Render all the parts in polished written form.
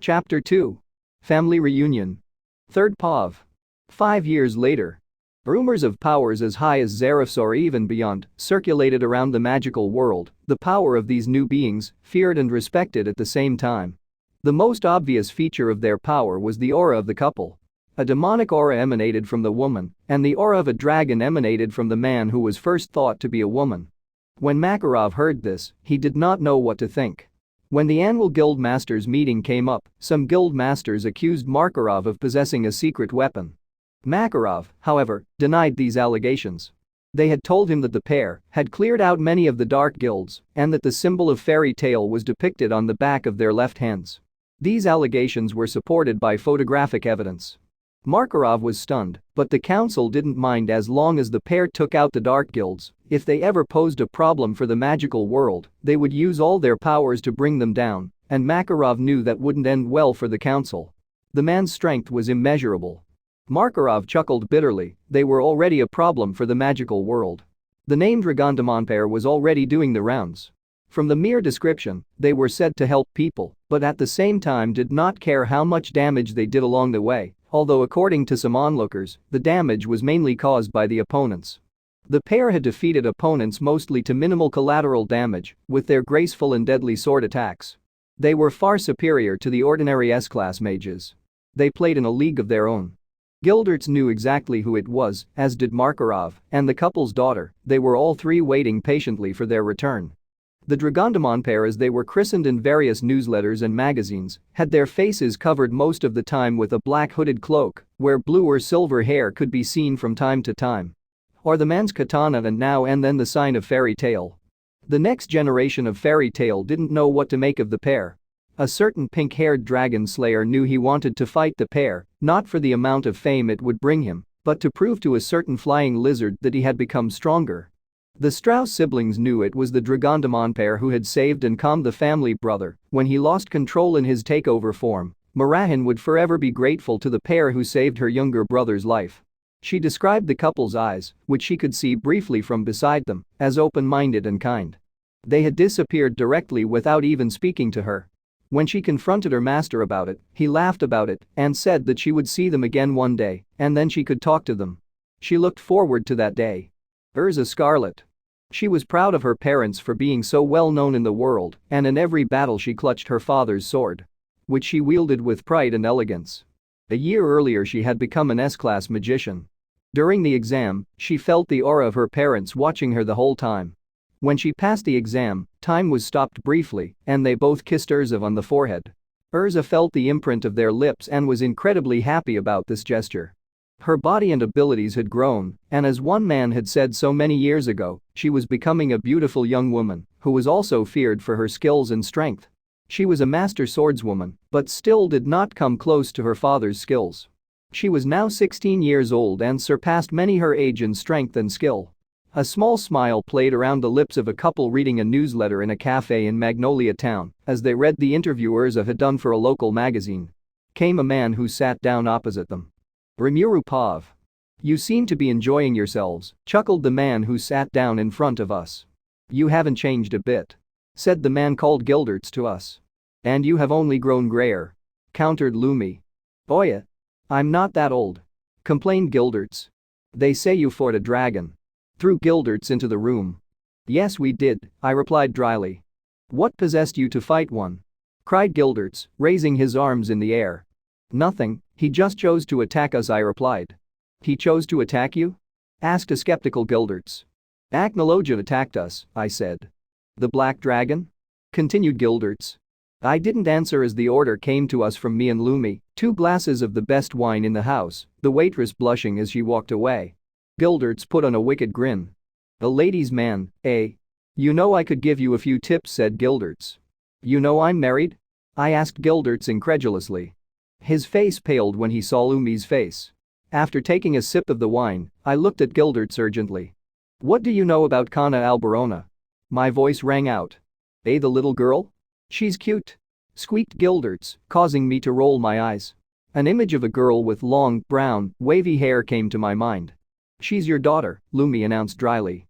Chapter 2. Family Reunion. Third POV. 5 years later. Rumors of powers as high as Xeraph's or even beyond circulated around the magical world, the power of these new beings, feared and respected at the same time. The most obvious feature of their power was the aura of the couple. A demonic aura emanated from the woman, and the aura of a dragon emanated from the man who was first thought to be a woman. When Makarov heard this, he did not know what to think. When the annual guild masters meeting came up, some guild masters accused Makarov of possessing a secret weapon. Makarov, however, denied these allegations. They had told him that the pair had cleared out many of the dark guilds and that the symbol of fairy tale was depicted on the back of their left hands. These allegations were supported by photographic evidence. Makarov was stunned, but the council didn't mind as long as the pair took out the dark guilds. If they ever posed a problem for the magical world, they would use all their powers to bring them down, and Makarov knew that wouldn't end well for the council. The man's strength was immeasurable. Makarov chuckled bitterly, they were already a problem for the magical world. The name Dragondamon pair was already doing the rounds. From the mere description, they were said to help people, but at the same time did not care how much damage they did along the way, although according to some onlookers, the damage was mainly caused by the opponents. The pair had defeated opponents mostly to minimal collateral damage with their graceful and deadly sword attacks. They were far superior to the ordinary S-class mages. They played in a league of their own. Gilderts knew exactly who it was, as did Makarov and the couple's daughter. They were all three waiting patiently for their return. The Dragondamon pair, as they were christened in various newsletters and magazines, had their faces covered most of the time with a black hooded cloak, where blue or silver hair could be seen from time to time. Or the man's katana and now and then the sign of fairy tale. The next generation of fairy tale didn't know what to make of the pair. A certain pink-haired dragon slayer knew he wanted to fight the pair, not for the amount of fame it would bring him, but to prove to a certain flying lizard that he had become stronger. The Strauss siblings knew it was the Dragondamon pair who had saved and calmed the family brother when he lost control in his takeover form. Marahin would forever be grateful to the pair who saved her younger brother's life. She described the couple's eyes, which she could see briefly from beside them, as open-minded and kind. They had disappeared directly without even speaking to her. When she confronted her master about it, he laughed about it and said that she would see them again one day, and then she could talk to them. She looked forward to that day. Urza Scarlet. She was proud of her parents for being so well known in the world, and in every battle she clutched her father's sword, which she wielded with pride and elegance. A year earlier she had become an S-class magician. During the exam, she felt the aura of her parents watching her the whole time. When she passed the exam, time was stopped briefly, and they both kissed Urza on the forehead. Urza felt the imprint of their lips and was incredibly happy about this gesture. Her body and abilities had grown, and as one man had said so many years ago, she was becoming a beautiful young woman who was also feared for her skills and strength. She was a master swordswoman, but still did not come close to her father's skills. She was now 16 years old and surpassed many her age in strength and skill. A small smile played around the lips of a couple reading a newsletter in a cafe in Magnolia Town as they read the interview Urza had done for a local magazine. Came a man who sat down opposite them. Rimuru Pav. You seem to be enjoying yourselves, chuckled the man who sat down in front of us. You haven't changed a bit, said the man called Gilderts to us. And you have only grown grayer, countered Lumi. Oya. I'm not that old, complained Gilderts. They say you fought a dragon. Threw Gilderts into the room. Yes we did, I replied dryly. What possessed you to fight one? Cried Gilderts, raising his arms in the air. Nothing, he just chose to attack us, I replied. He chose to attack you? Asked a skeptical Gilderts. Acnologia attacked us, I said. The black dragon? Continued Gilderts. I didn't answer as the order came to us from me and Lumi, 2 glasses of the best wine in the house, the waitress blushing as she walked away. Gilderts put on a wicked grin. A ladies' man, eh? You know I could give you a few tips, said Gilderts. You know I'm married? I asked Gilderts incredulously. His face paled when he saw Lumi's face. After taking a sip of the wine, I looked at Gilderts urgently. What do you know about Kana Alberona? My voice rang out. Eh, the little girl? She's cute, squeaked Gilderts, causing me to roll my eyes. An image of a girl with long, brown, wavy hair came to my mind. She's your daughter, Lumi announced dryly.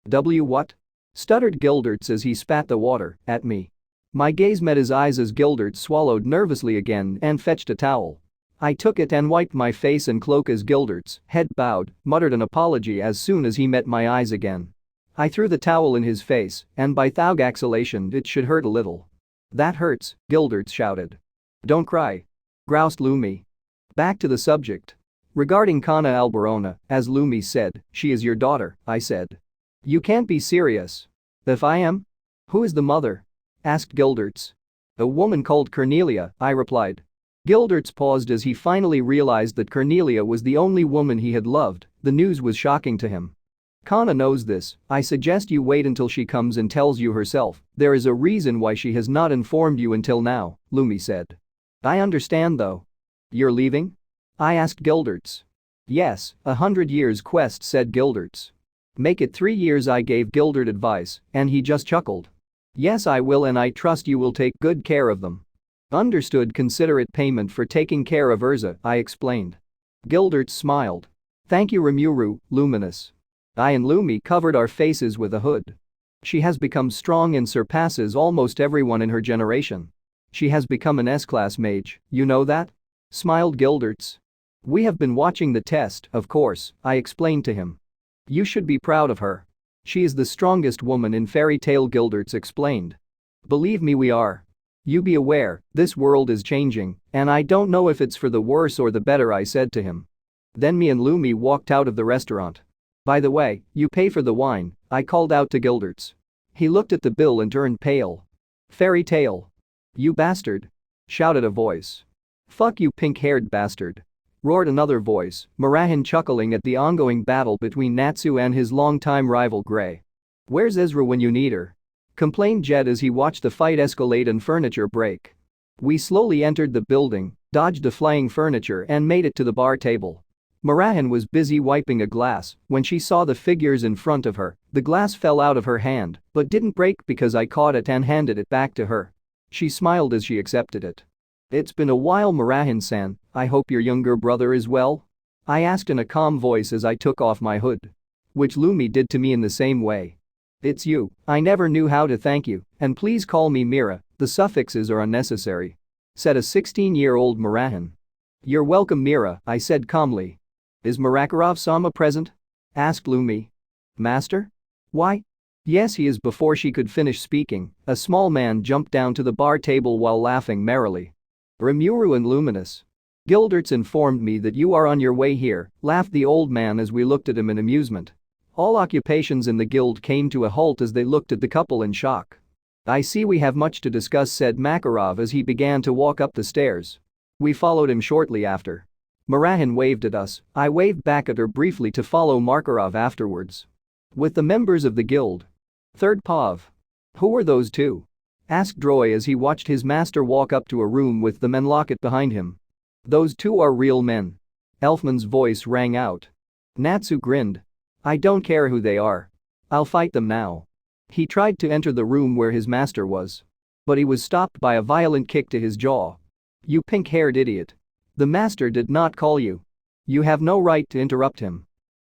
What? Stuttered Gilderts as he spat the water at me. My gaze met his eyes as Gildert swallowed nervously again and fetched a towel. I took it and wiped my face and cloak as Gildert's head bowed, muttered an apology as soon as he met my eyes again. I threw the towel in his face, and by thaugaxylation it should hurt a little. That hurts, Gildert shouted. Don't cry. Groused Lumi. Back to the subject. Regarding Kana Alberona, as Lumi said, she is your daughter, I said. You can't be serious. If I am? Who is the mother? Asked Gilderts. A woman called Cornelia, I replied. Gilderts paused as he finally realized that Cornelia was the only woman he had loved. The news was shocking to him. Kana knows this. I suggest you wait until she comes and tells you herself. There is a reason why she has not informed you until now, Lumi said. I understand though. You're leaving? I asked Gilderts. Yes, 100 years quest, said Gilderts. Make it 3 years, I gave Gildert advice, and he just chuckled. Yes, I will, and I trust you will take good care of them. Understood, considerate payment for taking care of Urza, I explained. Gilderts smiled. Thank you Rimuru, Luminous. I and Lumi covered our faces with a hood. She has become strong and surpasses almost everyone in her generation. She has become an S-class mage, you know that? Smiled Gilderts. We have been watching the test, of course, I explained to him. You should be proud of her. She is the strongest woman in Fairy Tail, Gilderts explained. Believe me, we are. You be aware, this world is changing, and I don't know if it's for the worse or the better, I said to him. Then me and Lumi walked out of the restaurant. By the way, you pay for the wine, I called out to Gilderts. He looked at the bill and turned pale. Fairy Tail. You bastard. Shouted a voice. Fuck you, pink-haired bastard. Roared another voice, Marahan chuckling at the ongoing battle between Natsu and his longtime rival Grey. Where's Ezra when you need her? Complained Jed as he watched the fight escalate and furniture break. We slowly entered the building, dodged the flying furniture and made it to the bar table. Marahan was busy wiping a glass when she saw the figures in front of her. The glass fell out of her hand but didn't break because I caught it and handed it back to her. She smiled as she accepted it. It's been a while, Marahan-san, I hope your younger brother is well? I asked in a calm voice as I took off my hood. Which Lumi did to me in the same way. It's you, I never knew how to thank you, and please call me Mira, the suffixes are unnecessary. Said a 16-year-old Marahan. You're welcome Mira, I said calmly. Is Marakarov-sama present? Asked Lumi. Master? Why? Yes, he is. Before she could finish speaking, a small man jumped down to the bar table while laughing merrily. Rimuru and Luminous. Gilderts informed me that you are on your way here, laughed the old man as we looked at him in amusement. All occupations in the guild came to a halt as they looked at the couple in shock. I see we have much to discuss, said Makarov as he began to walk up the stairs. We followed him shortly after. Marahan waved at us, I waved back at her briefly to follow Makarov afterwards. With the members of the guild. Third Pav. Who are those two? Asked Droy as he watched his master walk up to a room with the men locket behind him. Those two are real men. Elfman's voice rang out. Natsu grinned. I don't care who they are. I'll fight them now. He tried to enter the room where his master was. But he was stopped by a violent kick to his jaw. You pink-haired idiot. The master did not call you. You have no right to interrupt him.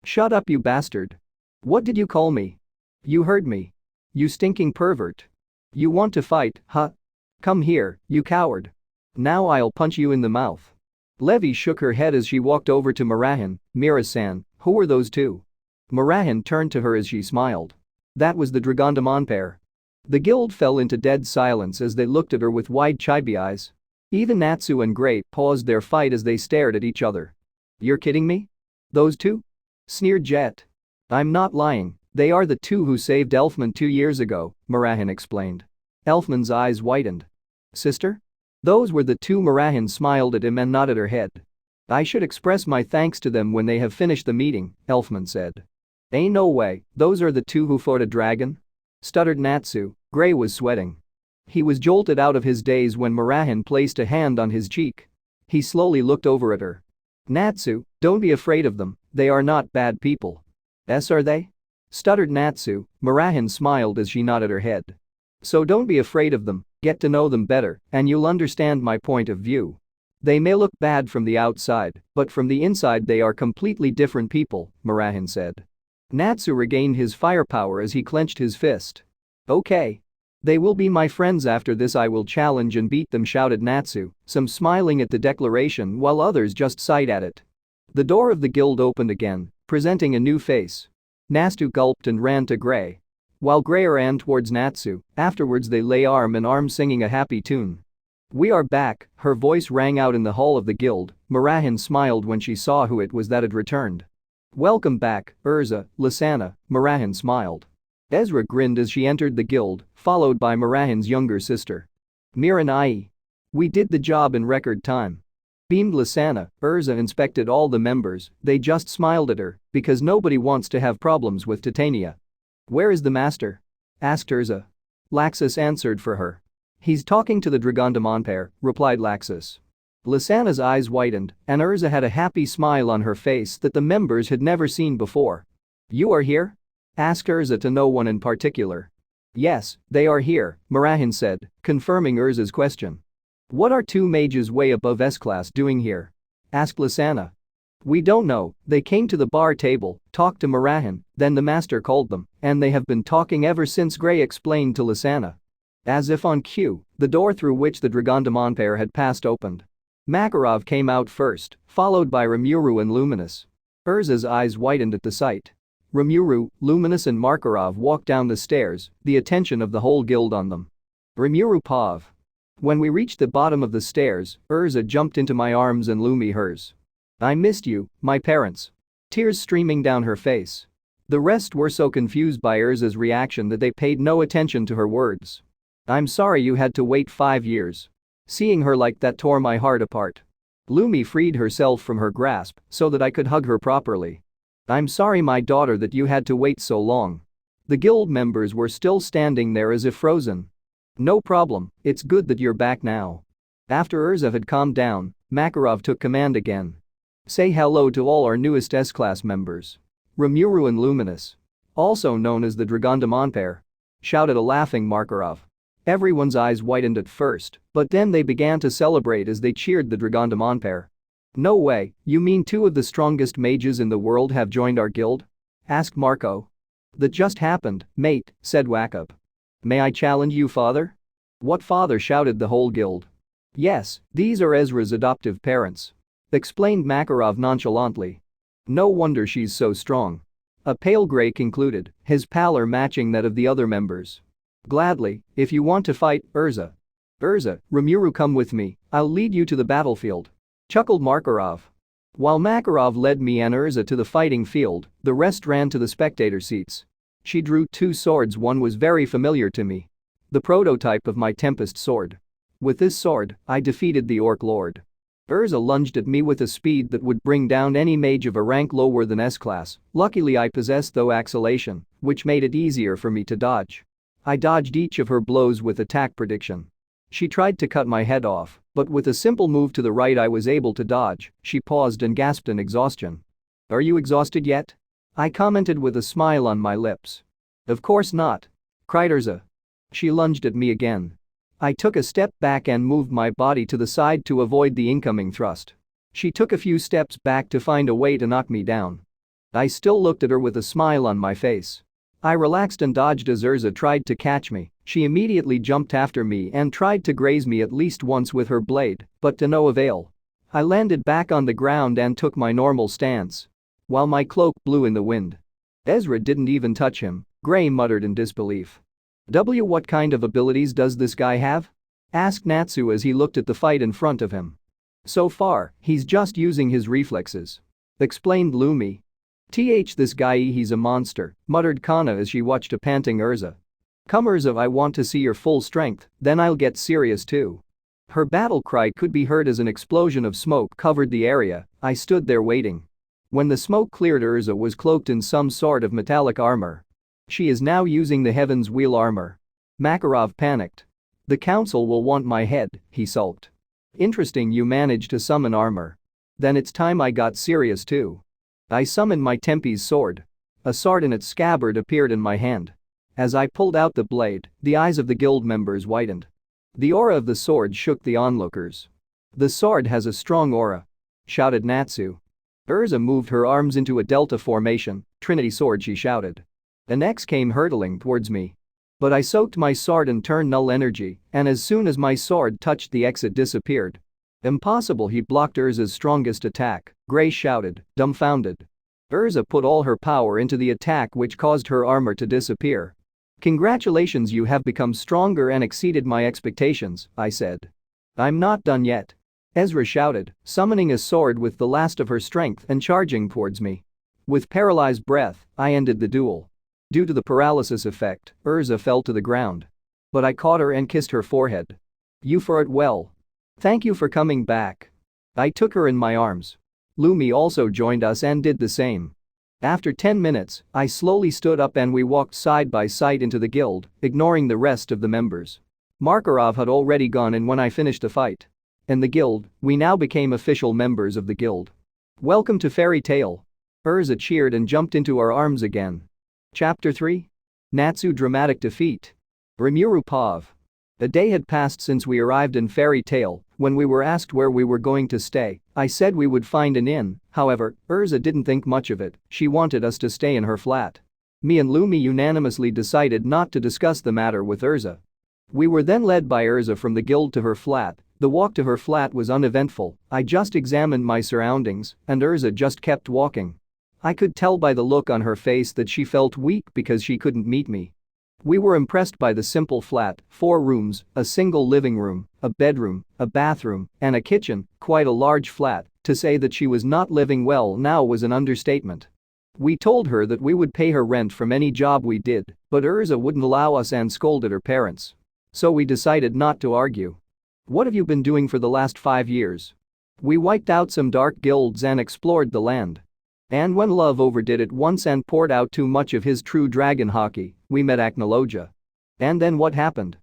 Shut up, you bastard. What did you call me? You heard me. You stinking pervert. You want to fight, huh? Come here, you coward. Now I'll punch you in the mouth. Levi shook her head as she walked over to Marahan. Mira-san, who were those two? Marahan turned to her as she smiled. That was the Dragondamon pair. The guild fell into dead silence as they looked at her with wide chibi eyes. Even Natsu and Grey paused their fight as they stared at each other. You're kidding me? Those two? Sneered Jet. I'm not lying. They are the two who saved Elfman 2 years ago, Marahan explained. Elfman's eyes widened. Sister? Those were the two. Marahan smiled at him and nodded her head. I should express my thanks to them when they have finished the meeting, Elfman said. Ain't no way, those are the two who fought a dragon? Stuttered Natsu. Grey was sweating. He was jolted out of his daze when Marahan placed a hand on his cheek. He slowly looked over at her. Natsu, don't be afraid of them, they are not bad people. Are they? Stuttered Natsu. Marahan smiled as she nodded her head. So don't be afraid of them, get to know them better, and you'll understand my point of view. They may look bad from the outside, but from the inside they are completely different people, Marahan said. Natsu regained his firepower as he clenched his fist. Okay. They will be my friends after this. I will challenge and beat them, shouted Natsu, some smiling at the declaration while others just sighed at it. The door of the guild opened again, presenting a new face. Natsu gulped and ran to Gray. While Gray ran towards Natsu, afterwards they lay arm in arm singing a happy tune. "We are back," her voice rang out in the hall of the guild. Marahan smiled when she saw who it was that had returned. "Welcome back, Urza, Lysana," Marahan smiled. Ezra grinned as she entered the guild, followed by Marahan's younger sister. "Miranai. We did the job in record time," beamed Lysana. Urza inspected all the members, they just smiled at her, because nobody wants to have problems with Titania. "Where is the master?" asked Urza. Laxus answered for her. "He's talking to the Dragondamon pair," replied Laxus. Lysana's eyes widened, and Urza had a happy smile on her face that the members had never seen before. "You are here?" asked Urza to no one in particular. "Yes, they are here," Marahan said, confirming Urza's question. "What are two mages way above S-class doing here?" asked Lysana. "We don't know, they came to the bar table, talked to Marahan, then the master called them, and they have been talking ever since," Gray explained to Lysana. As if on cue, the door through which the Dragondamon pair had passed opened. Makarov came out first, followed by Rimuru and Luminous. Urza's eyes widened at the sight. Rimuru, Luminous and Makarov walked down the stairs, the attention of the whole guild on them. Rimuru Pav. When we reached the bottom of the stairs, Urza jumped into my arms and Lumi hers. "I missed you, my parents." Tears streaming down her face. The rest were so confused by Urza's reaction that they paid no attention to her words. "I'm sorry you had to wait 5 years. Seeing her like that tore my heart apart." Lumi freed herself from her grasp so that I could hug her properly. "I'm sorry, my daughter, that you had to wait so long." The guild members were still standing there as if frozen. "No problem, it's good that you're back now." After Urza had calmed down, Makarov took command again. "Say hello to all our newest S-class members. Rimuru and Luminous, also known as the Dragondamon pair," shouted a laughing Makarov. Everyone's eyes widened at first, but then they began to celebrate as they cheered the Dragondamon pair. "No way, you mean two of the strongest mages in the world have joined our guild?" asked Marco. "That just happened, mate," said Wakub. "May I challenge you, father?" "What father?" shouted the whole guild. "Yes, these are Ezra's adoptive parents," explained Makarov nonchalantly. "No wonder she's so strong." A pale Gray concluded, his pallor matching that of the other members. "Gladly, if you want to fight, Urza." "Urza, Rimuru, come with me, I'll lead you to the battlefield," chuckled Makarov. While Makarov led me and Urza to the fighting field, the rest ran to the spectator seats. She drew 2 swords. One was very familiar to me. The prototype of my Tempest sword. With this sword, I defeated the Orc Lord. Urza lunged at me with a speed that would bring down any mage of a rank lower than S-class. Luckily I possessed though acceleration, which made it easier for me to dodge. I dodged each of her blows with attack prediction. She tried to cut my head off, but with a simple move to the right I was able to dodge. She paused and gasped in exhaustion. "Are you exhausted yet?" I commented with a smile on my lips. "Of course not," cried Urza. She lunged at me again. I took a step back and moved my body to the side to avoid the incoming thrust. She took a few steps back to find a way to knock me down. I still looked at her with a smile on my face. I relaxed and dodged as Urza tried to catch me. She immediately jumped after me and tried to graze me at least once with her blade, but to no avail. I landed back on the ground and took my normal stance, while my cloak blew in the wind. "Ezra didn't even touch him," Gray muttered in disbelief. What kind of abilities does this guy have?" asked Natsu as he looked at the fight in front of him. "So far, he's just using his reflexes," explained Lumi. This guy, he's a monster," muttered Kana as she watched a panting Urza. "Come Urza, I want to see your full strength, then I'll get serious too." Her battle cry could be heard as an explosion of smoke covered the area. I stood there waiting. When the smoke cleared, Urza was cloaked in some sort of metallic armor. She is now using the Heaven's Wheel armor. Makarov panicked. "The council will want my head," he sulked. "Interesting, you managed to summon armor. Then it's time I got serious too." I summoned my Tempe's sword. A sword in its scabbard appeared in my hand. As I pulled out the blade, the eyes of the guild members widened. The aura of the sword shook the onlookers. "The sword has a strong aura," shouted Natsu. Urza moved her arms into a delta formation. "Trinity sword," she shouted. An X came hurtling towards me. But I soaked my sword and turned null energy, and as soon as my sword touched the exit disappeared. Impossible, he blocked Urza's strongest attack, Gray shouted, dumbfounded. Urza put all her power into the attack, which caused her armor to disappear. Congratulations, you have become stronger and exceeded my expectations, I said. I'm not done yet. Ezra shouted, summoning a sword with the last of her strength and charging towards me. With paralyzed breath, I ended the duel. Due to the paralysis effect, Urza fell to the ground. But I caught her and kissed her forehead. You fought well. Thank you for coming back. I took her in my arms. Lumi also joined us and did the same. After 10 minutes, I slowly stood up and we walked side by side into the guild, ignoring the rest of the members. Makarov had already gone in when I finished the fight. In the guild, we now became official members of the guild. Welcome to Fairy Tale. Urza cheered and jumped into our arms again. Chapter 3. Natsu dramatic defeat. Rimuru Pav. A day had passed since we arrived in Fairy Tale. When we were asked where we were going to stay, I said we would find an inn. However, Urza didn't think much of it. She wanted us to stay in her flat. Me and Lumi unanimously decided not to discuss the matter with Urza. We were then led by Urza from the guild to her flat. The walk to her flat was uneventful. I just examined my surroundings, and Urza just kept walking. I could tell by the look on her face that she felt weak because she couldn't meet me. We were impressed by the simple flat, 4 rooms, a single living room, a bedroom, a bathroom, and a kitchen, quite a large flat. To say that she was not living well now was an understatement. We told her that we would pay her rent from any job we did, but Urza wouldn't allow us and scolded her parents. So we decided not to argue. What have you been doing for the last 5 years? We wiped out some dark guilds and explored the land. And when Love overdid it once and poured out too much of his true dragon hockey, we met Acnologia. And then what happened?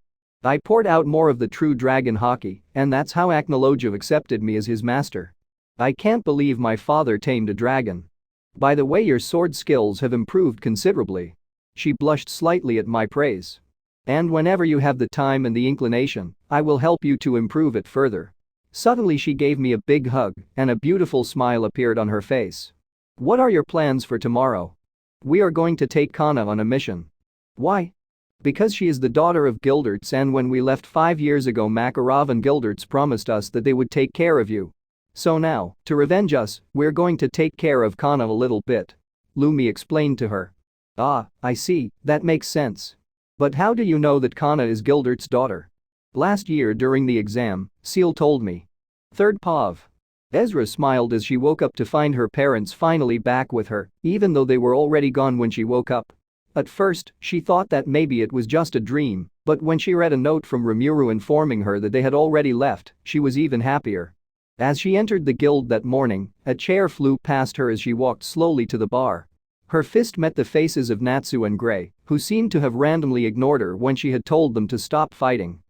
I poured out more of the true dragon hockey, and that's how Acnologia accepted me as his master. I can't believe my father tamed a dragon. By the way, your sword skills have improved considerably. She blushed slightly at my praise. And whenever you have the time and the inclination, I will help you to improve it further. Suddenly she gave me a big hug, and a beautiful smile appeared on her face. What are your plans for tomorrow? We are going to take Kana on a mission. Why? Because she is the daughter of Gilderts, and when we left 5 years ago, Makarov and Gilderts promised us that they would take care of you. So now, to revenge us, we're going to take care of Kana a little bit. Lumi explained to her. Ah, I see, that makes sense. But how do you know that Kana is Gildert's daughter? Last year during the exam, Seal told me. Third Pav. Ezra smiled as she woke up to find her parents finally back with her, even though they were already gone when she woke up. At first, she thought that maybe it was just a dream, but when she read a note from Rimuru informing her that they had already left, she was even happier. As she entered the guild that morning, a chair flew past her as she walked slowly to the bar. Her fist met the faces of Natsu and Gray, who seemed to have randomly ignored her when she had told them to stop fighting.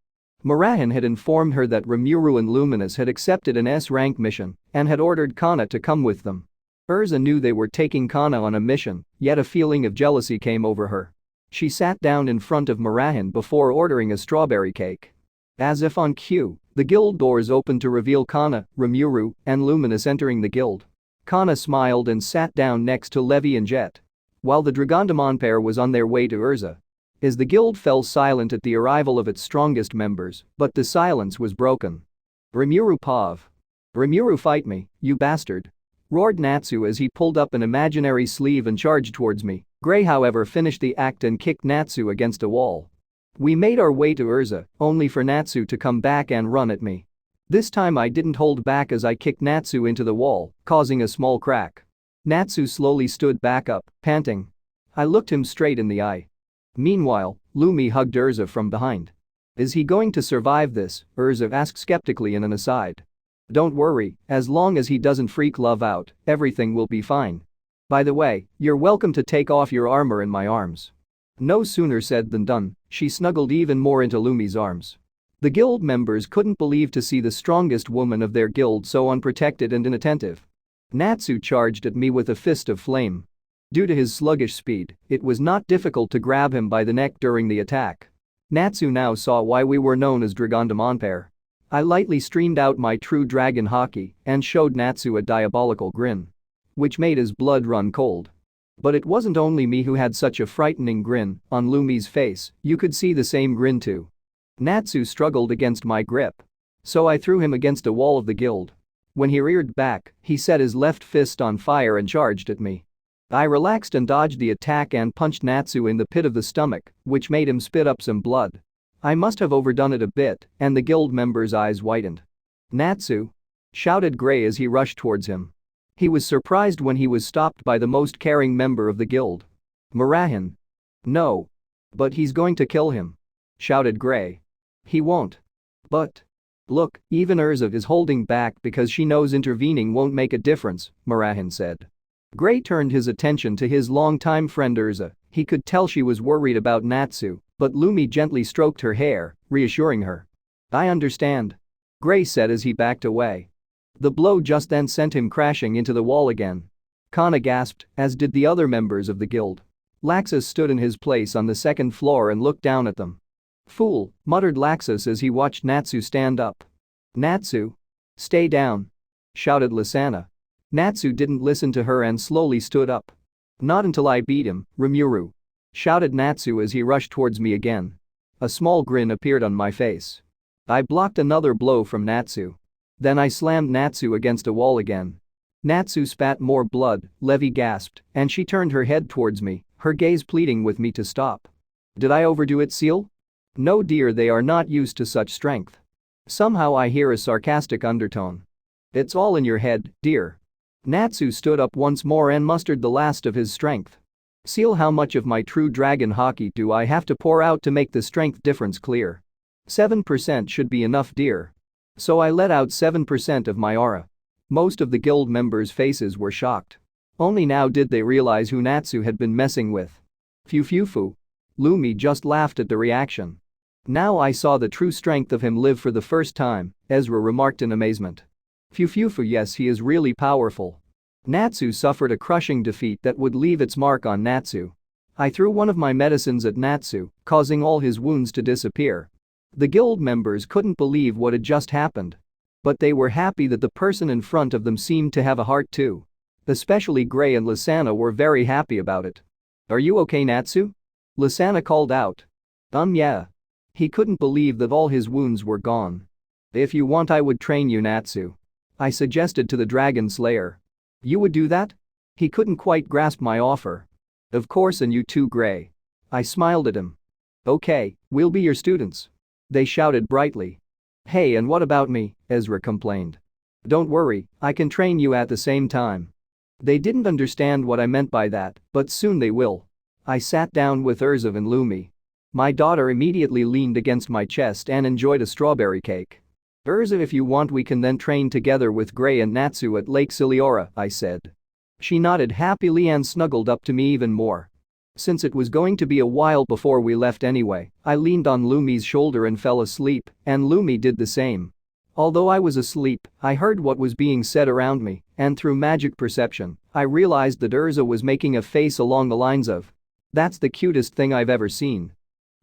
Marahan had informed her that Rimuru and Luminous had accepted an S-rank mission and had ordered Kana to come with them. Urza knew they were taking Kana on a mission, yet a feeling of jealousy came over her. She sat down in front of Marahan before ordering a strawberry cake. As if on cue, the guild doors opened to reveal Kana, Rimuru, and Luminous entering the guild. Kana smiled and sat down next to Levi and Jet. While the Dragondamon pair was on their way to Urza. As the guild fell silent at the arrival of its strongest members, but the silence was broken. Rimuru Pav. Rimuru, fight me, you bastard. Roared Natsu as he pulled up an imaginary sleeve and charged towards me. Gray, however, finished the act and kicked Natsu against a wall. We made our way to Urza, only for Natsu to come back and run at me. This time I didn't hold back as I kicked Natsu into the wall, causing a small crack. Natsu slowly stood back up, panting. I looked him straight in the eye. Meanwhile, Lumi hugged Urza from behind. Is he going to survive this? Urza asked skeptically in an aside. Don't worry, as long as he doesn't freak Love out, everything will be fine. By the way, you're welcome to take off your armor in my arms. No sooner said than done, she snuggled even more into Lumi's arms. The guild members couldn't believe to see the strongest woman of their guild so unprotected and inattentive. Natsu charged at me with a fist of flame. Due to his sluggish speed, it was not difficult to grab him by the neck during the attack. Natsu now saw why we were known as Dragondamon pair. I lightly streamed out my true dragon hockey and showed Natsu a diabolical grin. Which made his blood run cold. But it wasn't only me who had such a frightening grin on Lumi's face, you could see the same grin too. Natsu struggled against my grip. So I threw him against a wall of the guild. When he reared back, he set his left fist on fire and charged at me. I relaxed and dodged the attack and punched Natsu in the pit of the stomach, which made him spit up some blood. I must have overdone it a bit, and the guild member's eyes widened. "Natsu!" shouted Gray as he rushed towards him. He was surprised when he was stopped by the most caring member of the guild. "Murahin." "No. But he's going to kill him," shouted Gray. "He won't." "But. Look, even Urza is holding back because she knows intervening won't make a difference," Murahin said. Gray turned his attention to his longtime friend Urza. He could tell she was worried about Natsu, but Lumi gently stroked her hair, reassuring her. "I understand," Gray said as he backed away. The blow just then sent him crashing into the wall again. Kana gasped, as did the other members of the guild. Laxus stood in his place on the second floor and looked down at them. "Fool," muttered Laxus as he watched Natsu stand up. "Natsu! Stay down!" shouted Lisanna. Natsu didn't listen to her and slowly stood up. "Not until I beat him, Rimuru," shouted Natsu as he rushed towards me again. A small grin appeared on my face. I blocked another blow from Natsu. Then I slammed Natsu against a wall again. Natsu spat more blood, Levi gasped, and she turned her head towards me, her gaze pleading with me to stop. "Did I overdo it, Seal?" "No dear, they are not used to such strength." Somehow I hear a sarcastic undertone. "It's all in your head, dear." Natsu stood up once more and mustered the last of his strength. "Seal, how much of my true dragon hockey do I have to pour out to make the strength difference clear?" 7% should be enough, dear." So I let out 7% of my aura. Most of the guild members' faces were shocked. Only now did they realize who Natsu had been messing with. "Phew. Lumi just laughed at the reaction. "Now I saw the true strength of him live for the first time," Ezra remarked in amazement. Phew, yes, he is really powerful." Natsu suffered a crushing defeat that would leave its mark on Natsu. I threw one of my medicines at Natsu, causing all his wounds to disappear. The guild members couldn't believe what had just happened. But they were happy that the person in front of them seemed to have a heart too. Especially Gray and Lisanna were very happy about it. "Are you okay, Natsu?" Lisanna called out. Yeah." He couldn't believe that all his wounds were gone. "If you want, I would train you, Natsu," I suggested to the Dragon Slayer. "You would do that?" He couldn't quite grasp my offer. "Of course, and you too, Gray." I smiled at him. "Okay, we'll be your students," they shouted brightly. "Hey, and what about me?" Ezra complained. "Don't worry, I can train you at the same time." They didn't understand what I meant by that, but soon they will. I sat down with Urza and Lumi. My daughter immediately leaned against my chest and enjoyed a strawberry cake. "Urza, if you want, we can then train together with Gray and Natsu at Lake Ciliora," I said. She nodded happily and snuggled up to me even more. Since it was going to be a while before we left anyway, I leaned on Lumi's shoulder and fell asleep, and Lumi did the same. Although I was asleep, I heard what was being said around me, and through magic perception, I realized that Urza was making a face along the lines of, "That's the cutest thing I've ever seen."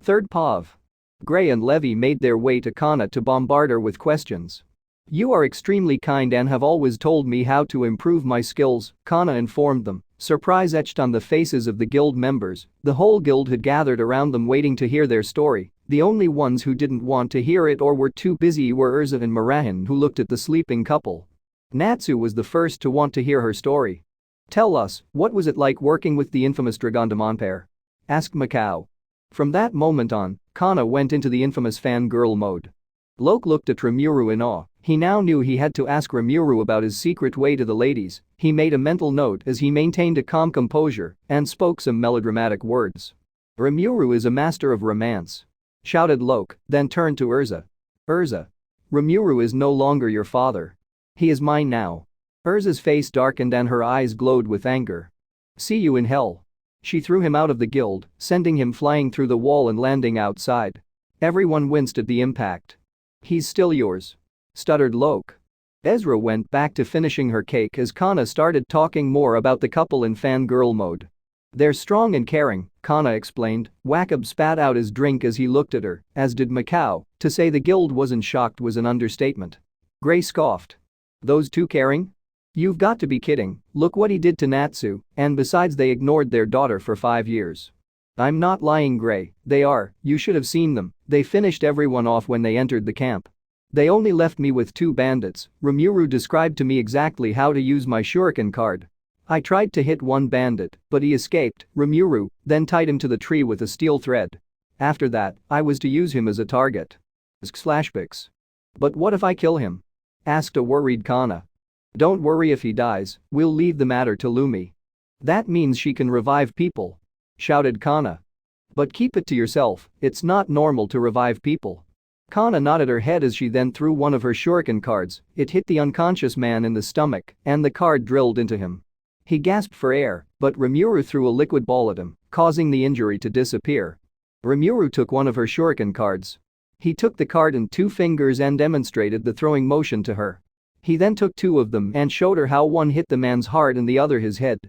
Third POV. Gray and Levi made their way to Kana to bombard her with questions. "You are extremely kind and have always told me how to improve my skills," Kana informed them, surprise etched on the faces of the guild members. The whole guild had gathered around them waiting to hear their story. The only ones who didn't want to hear it or were too busy were Urza and Murahin, who looked at the sleeping couple. Natsu was the first to want to hear her story. "Tell us, what was it like working with the infamous Dragondamon pair?" asked Macau. From that moment on, Kana went into the infamous fangirl mode. Lok looked at Rimuru in awe. He now knew he had to ask Rimuru about his secret way to the ladies. He made a mental note as he maintained a calm composure and spoke some melodramatic words. "Rimuru is a master of romance," shouted Lok, then turned to Urza. "Urza. Rimuru is no longer your father. He is mine now." Urza's face darkened and her eyes glowed with anger. "See you in hell." She threw him out of the guild, sending him flying through the wall and landing outside. Everyone winced at the impact. "He's still yours," stuttered Lok. Ezra went back to finishing her cake as Kana started talking more about the couple in fangirl mode. "They're strong and caring," Kana explained. Wakab spat out his drink as he looked at her, as did Macau. To say the guild wasn't shocked was an understatement. Gray scoffed. "Those two caring?" You've got to be kidding, look what he did to Natsu, and besides they ignored their daughter for 5 years. I'm not lying, Gray, they are, you should have seen them, they finished everyone off when they entered the camp. They only left me with 2 bandits. Rimuru described to me exactly how to use my shuriken card. I tried to hit one bandit, but he escaped. Rimuru then tied him to the tree with a steel thread. After that, I was to use him as a target. Flashbacks. But what if I kill him? Asked a worried Kana. Don't worry if he dies, we'll leave the matter to Lumi. That means she can revive people. Shouted Kana. But keep it to yourself, it's not normal to revive people. Kana nodded her head as she then threw one of her shuriken cards. It hit the unconscious man in the stomach, and the card drilled into him. He gasped for air, but Rimuru threw a liquid ball at him, causing the injury to disappear. Rimuru took one of her shuriken cards. He took the card in 2 fingers and demonstrated the throwing motion to her. He then took 2 of them and showed her how one hit the man's heart and the other his head.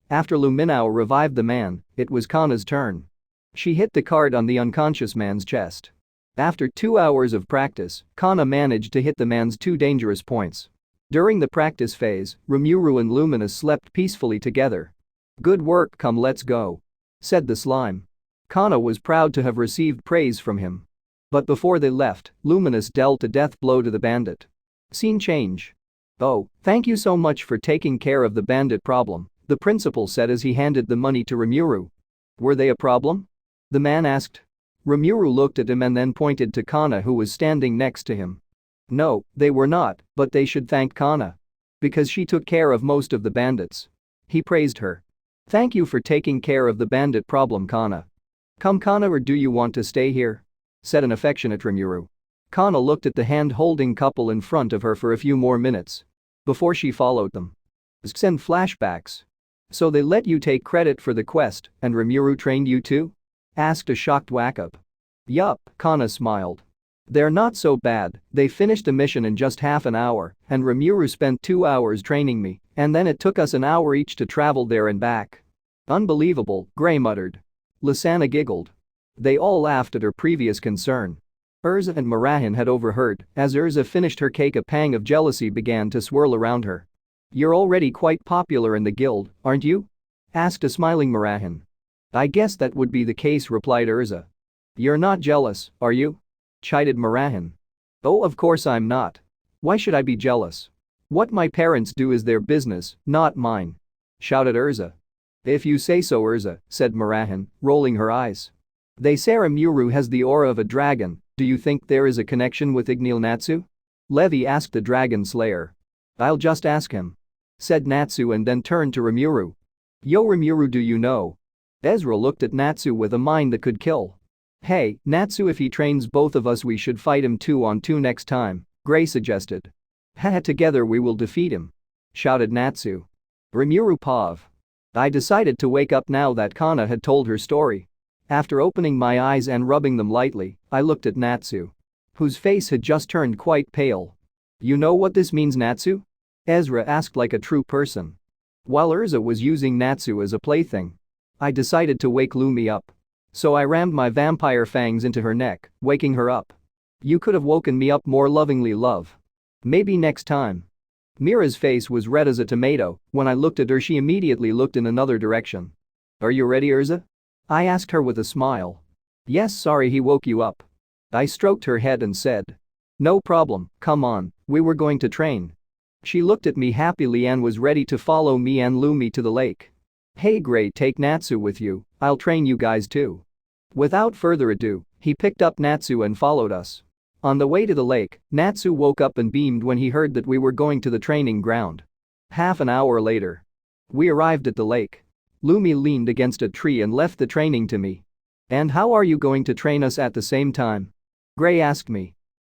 After Luminous revived the man, it was Kana's turn. She hit the card on the unconscious man's chest. After 2 hours of practice, Kana managed to hit the man's 2 dangerous points. During the practice phase, Rimuru and Luminous slept peacefully together. Good work, come let's go. Said the slime. Kana was proud to have received praise from him. But before they left, Luminous dealt a death blow to the bandit. Scene change. Oh, thank you so much for taking care of the bandit problem, the principal said as he handed the money to Rimuru. Were they a problem? The man asked. Rimuru looked at him and then pointed to Kana who was standing next to him. No, they were not, but they should thank Kana. Because she took care of most of the bandits. He praised her. Thank you for taking care of the bandit problem, Kana. Come Kana, or do you want to stay here? Said an affectionate Rimuru. Kana looked at the hand-holding couple in front of her for a few more minutes. Before she followed them. Send flashbacks. So they let you take credit for the quest, and Rimuru trained you too? Asked a shocked Wakub. Yup, Kana smiled. They're not so bad, they finished a mission in just half an hour, and Rimuru spent 2 hours training me, and then it took us an hour each to travel there and back. Unbelievable, Gray muttered. Lisana giggled. They all laughed at her previous concern. Urza and Marahan had overheard. As Urza finished her cake, a pang of jealousy began to swirl around her. You're already quite popular in the guild, aren't you? Asked a smiling Marahan. I guess that would be the case, replied Urza. You're not jealous, are you? Chided Marahan. Oh, of course I'm not. Why should I be jealous? What my parents do is their business, not mine. Shouted Urza. If you say so, Urza, said Marahan, rolling her eyes. They say Rimuru has the aura of a dragon. Do you think there is a connection with Ignil Natsu? Levi asked the dragon slayer. I'll just ask him. Said Natsu and then turned to Rimuru. Yo Rimuru, do you know? Ezra looked at Natsu with a mind that could kill. Hey, Natsu, if he trains both of us we should fight him 2-on-2 next time, Gray suggested. Haha, together we will defeat him. Shouted Natsu. Rimuru Pav. I decided to wake up now that Kana had told her story. After opening my eyes and rubbing them lightly, I looked at Natsu. Whose face had just turned quite pale. You know what this means, Natsu? Ezra asked like a true person. While Urza was using Natsu as a plaything, I decided to wake Lumi up. So I rammed my vampire fangs into her neck, waking her up. You could have woken me up more lovingly, love. Maybe next time. Mira's face was red as a tomato. When I looked at her, she immediately looked in another direction. Are you ready, Urza? I asked her with a smile. Yes, sorry he woke you up. I stroked her head and said. No problem, come on, we were going to train. She looked at me happily and was ready to follow me and Lumi to the lake. Hey Gray, take Natsu with you, I'll train you guys too. Without further ado, he picked up Natsu and followed us. On the way to the lake, Natsu woke up and beamed when he heard that we were going to the training ground. Half an hour later. We arrived at the lake. Lumi leaned against a tree and left the training to me. And how are you going to train us at the same time? Gray asked me.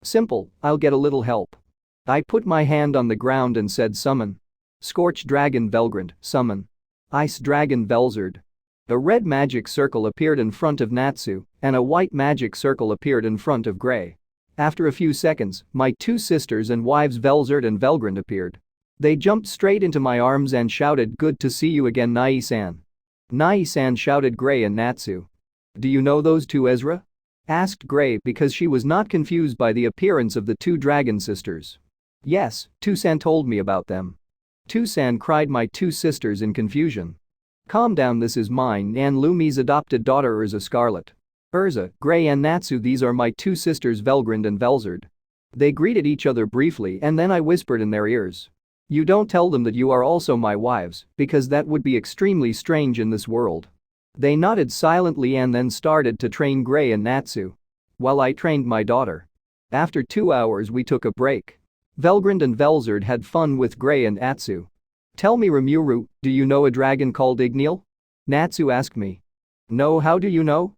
Simple, I'll get a little help. I put my hand on the ground and said summon. Scorch Dragon Velgrand, summon. Ice Dragon Velzard. A red magic circle appeared in front of Natsu, and a white magic circle appeared in front of Gray. After a few seconds, my 2 sisters and wives Velzard and Velgrand appeared. They jumped straight into my arms and shouted, good to see you again, Nai-san. Nai-san, shouted Gray and Natsu. Do you know those 2, Ezra? Asked Gray because she was not confused by the appearance of the 2 dragon sisters. Yes, Tusan told me about them. Tucson, cried my two sisters in confusion. Calm down, this is mine and Lumi's adopted daughter Urza Scarlet. Urza, Gray and Natsu, these are my two sisters Velgrind and Velzard. They greeted each other briefly and then I whispered in their ears. You don't tell them that you are also my wives, because that would be extremely strange in this world. They nodded silently and then started to train Gray and Natsu. While I trained my daughter. After 2 hours we took a break. Velgrind and Velzard had fun with Gray and Natsu. Tell me Rimuru, do you know a dragon called Igneal? Natsu asked me. No, how do you know?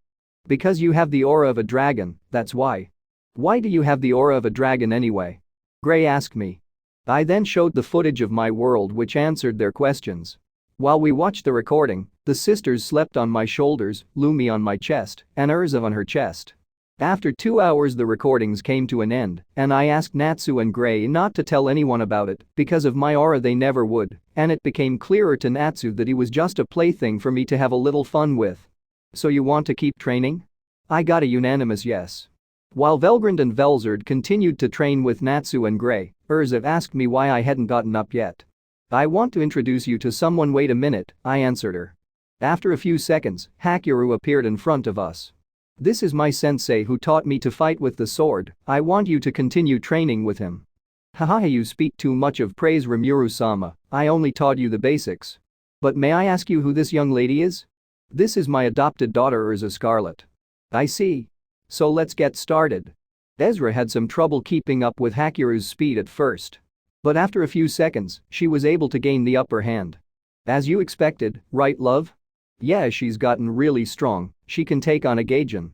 Because you have the aura of a dragon, that's why. Why do you have the aura of a dragon anyway? Gray asked me. I then showed the footage of my world which answered their questions. While we watched the recording, the sisters slept on my shoulders, Lumi on my chest, and Urza on her chest. After 2 hours the recordings came to an end, and I asked Natsu and Gray not to tell anyone about it because of my aura they never would, and it became clearer to Natsu that he was just a plaything for me to have a little fun with. So you want to keep training? I got a unanimous yes. While Velgrind and Velzard continued to train with Natsu and Gray, Urza asked me why I hadn't gotten up yet. I want to introduce you to someone, wait a minute, I answered her. After a few seconds, Hakiru appeared in front of us. This is my sensei who taught me to fight with the sword, I want you to continue training with him. Haha, you speak too much of praise Rimuru-sama, I only taught you the basics. But may I ask you who this young lady is? This is my adopted daughter Urza Scarlet. I see. So let's get started. Ezra had some trouble keeping up with Hakiru's speed at first. But after a few seconds, she was able to gain the upper hand. As you expected, right love? Yeah, she's gotten really strong, she can take on a Gaijin.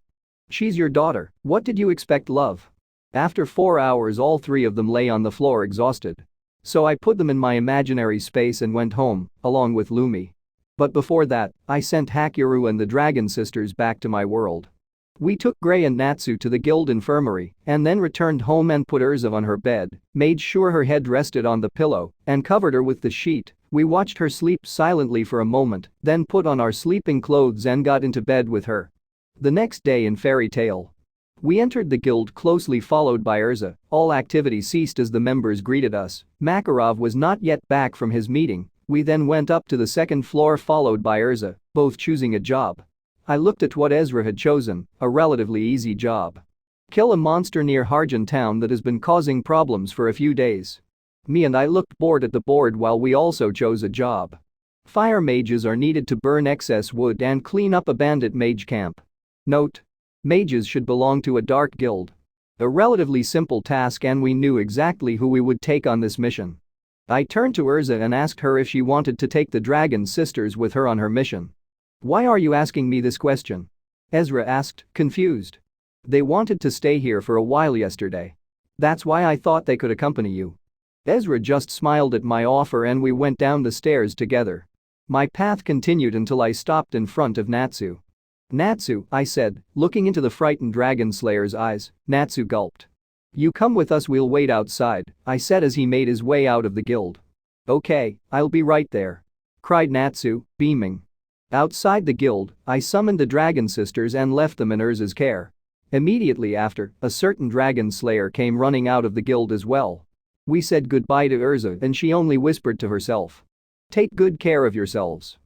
She's your daughter, what did you expect, love? After 4 hours all three of them lay on the floor exhausted. So I put them in my imaginary space and went home, along with Lumi. But before that, I sent Hakiru and the Dragon Sisters back to my world. We took Gray and Natsu to the guild infirmary and then returned home and put Urza on her bed, made sure her head rested on the pillow, and covered her with the sheet. We watched her sleep silently for a moment, then put on our sleeping clothes and got into bed with her. The next day in Fairy Tale. We entered the guild closely followed by Urza, all activity ceased as the members greeted us, Makarov was not yet back from his meeting, we then went up to the second floor followed by Urza, both choosing a job. I looked at what Ezra had chosen, a relatively easy job. Kill a monster near Harjan town that has been causing problems for a few days. Me and I looked bored at the board while we also chose a job. Fire mages are needed to burn excess wood and clean up a bandit mage camp. Note: mages should belong to a dark guild. A relatively simple task and we knew exactly who we would take on this mission. I turned to Urza and asked her if she wanted to take the Dragon Sisters with her on her mission. Why are you asking me this question? Ezra asked, confused. They wanted to stay here for a while yesterday. That's why I thought they could accompany you. Ezra just smiled at my offer and we went down the stairs together. My path continued until I stopped in front of Natsu. Natsu, I said, looking into the frightened Dragon Slayer's eyes. Natsu gulped. You come with us, we'll wait outside, I said as he made his way out of the guild. Okay, I'll be right there. Cried Natsu, beaming. Outside the guild, I summoned the Dragon Sisters and left them in Urza's care. Immediately after, a certain Dragon Slayer came running out of the guild as well. We said goodbye to Urza and she only whispered to herself. Take good care of yourselves.